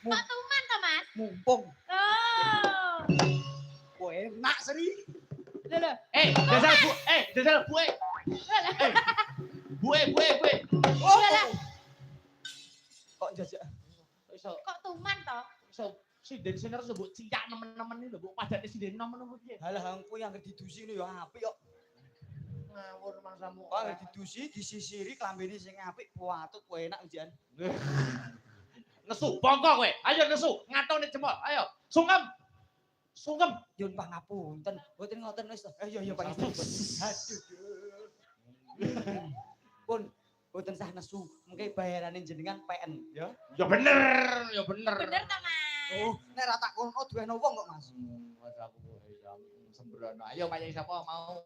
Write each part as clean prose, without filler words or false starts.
Kok tuman to, Mas? Mumpung. Oh. Kok enak seri. Lho. Jajal bu. Bu. Oh. Kok jajak. Kok tuman to? Iso sinden siner sebut ciak nemen-nemen iki lho, mbok padane sinden nemen opo piye? Halah engko yang didusi ngono ya apik kok. Ngawur mangsamu. Kok didusi disisiri klambene sing apik puatut kok enak ujian. Nesu, bongkok kowe. Ayo nesu, ngatone jempol. Ayo, sungkem. Yun pangapunten, mboten ngoten wis to. Iya pangapunten. Aduh. Pun mboten sah nesu, mengke bayarane jenengan PN ya. Ya bener. Bener to, Mas? Oh, nek ra tak kono duweno wong kok, Mas. Mas aku ya sembrono. Ayo payahi sapa mau?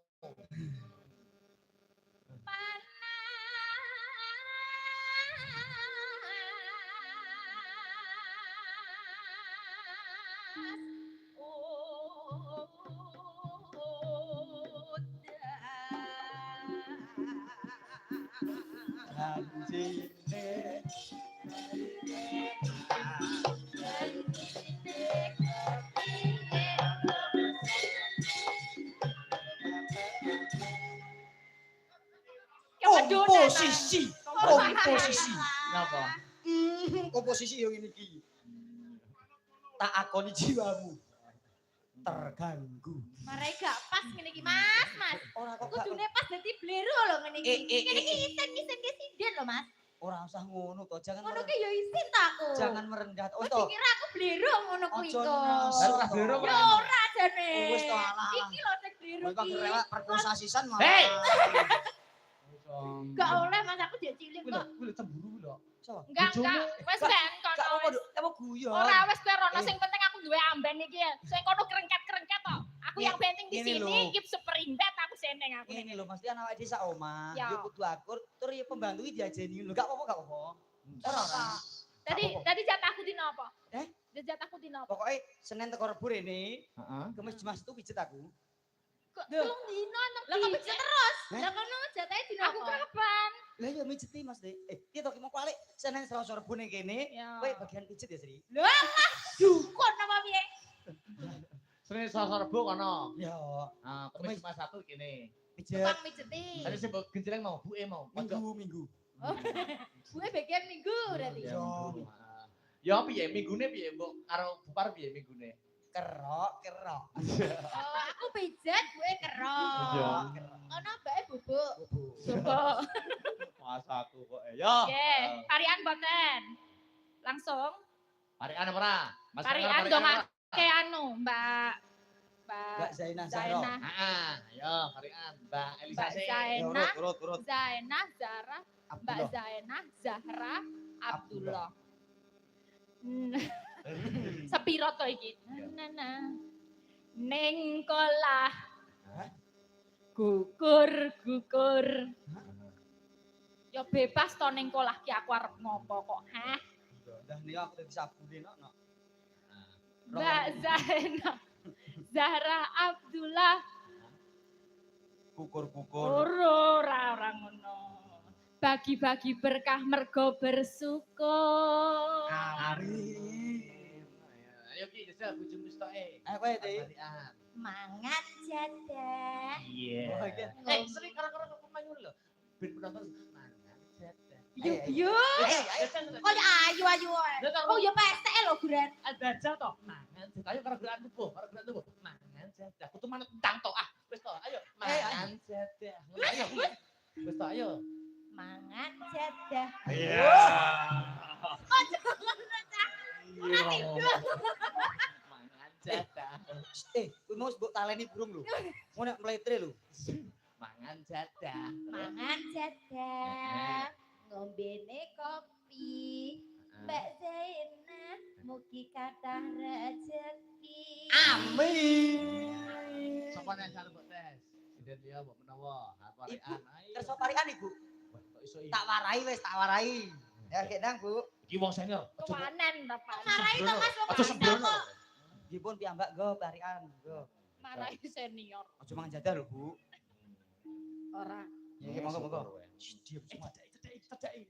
Janjine komposisi. Napa? Komposisi yo ngene iki. Tak akoni jiwamu terganggu. Marai gak pas ngene iki, Mas. Ora kok gak. Kudune pas dadi blero lho ngene iki. Ngene iki isen sinden lho, Mas. Ora usah ngono to, jangan Ngono ki yo isin ta aku. jangan merendah. Wis to. dikira aku blero ngono kuwi Ojo kok. ngerasa. Lah blero kok. Ya ora jane. Wis to alah. Iki lho sing blero Kowe iki. rela perkosa sisan malah. Hei! Gak oleh Mas aku jek cilik kok. Kuwi cemburu lho. Sopo? Enggak. Wis ben Gak kono. apa-apa, apa guyon. Ora wis kowe rono sing penting aku duwe amben iki. Sing kono krengket-krengket to. Aku yang penting di Ini sini lho. iki seperindet aku seneng aku. Ini lho mesti ana awake desa omah, Ya. yo kudu akur, tur ya pembantu iki diajeni lho, gak apa-apa. Ora. Tadi jatahku dino apa? Eh? Jatahku dino apa? Pokoke Senin teko Rebo rene, Heeh. Kemis Jumat itu pijet aku. Kok Duh. telung dino nang Lah kok pijet terus? Hah? Lah kono jatahe dino Aku apa? kapan? Lah ya mijeti Mas Dek. Piye to ki mau kwalik Senin Selasa Rebo ning kene, Ya. kowe bagian pijet ya, Sri? Dukun apa piye? Senin Selasa Rebo kono. Ya, Ah, Kamis Jumat Sabtu kene. pijet Tukang mijeti. Tadi sing genjreng mau, buke mau. minggu. Gue bagian minggu berarti. Iya. Ya piye minggune piye mbok karo Bupar piye minggune? Kerok. Oh, aku pijet, gue kerok. Iya. Ono mbake bubuk. Bobo. Mas aku kok ya. Oke, tarian boten. Langsung Parian apa ora? Mas tarian dongake anu, Mbak Mbak Zainah Zahra. Zainah. Heeh, ayo parian Mbak Elisa Mbak sih. Zainah. Urut. Zainah Zahra, Mbak Abdullah. Zainah Zahra Abdullah. Sepiro to iki? Nana. Ning kolah. Hah? Gugur. Ya bebas to ning kolah ki aku arep ngopo kok, hah? Dah nih aku udah disabune no. Mbak Zainah Zahra Abdullah. Kukur. Ora ngono. Bagi-bagi berkah mergo bersyukur. Amin. Ayo ki jajal bojomu stoke. Ayo kowe Ti. Parian. Mangan jadah. Iya. Oh, iya. Sering karo-karo pemain lho. Ben penonton mangan jadah. Yo. Ayo. Oh ya ayu. Oh ya PSTL lho Guren. Ada jadah toh. Mangan jadah. Ayo karo gerakan tubuh. Mangan jadah. Kudu manut tang toh. Ah, wis toh. Ayo mangan jadah. Ayo. Wis toh ayo. Mangan jadah. Iya. Oh jangan cah. Mangan jadah. Kowe mau mbok taleni burung lho. Mau nek meletre lho. Mangan jadah. Mangan jadah. Ngombene kopi. Mbak Zainah mugi kathah rezeki. Amin. Sopo nek sak mbok tes? Sinden dia mbok menawa. Parian. Kerso parian Ibu. Kok iso iki? Tak warai. Ya gendang Bu. Iki wong senior. Kewanen ta Pak. Marai to Mas Aja sembrono. Nggih pun piyambak go parian go. Marai senior. Aja mangan jadah lho Bu. Ora. Ya monggo. Diam semua. Cedai.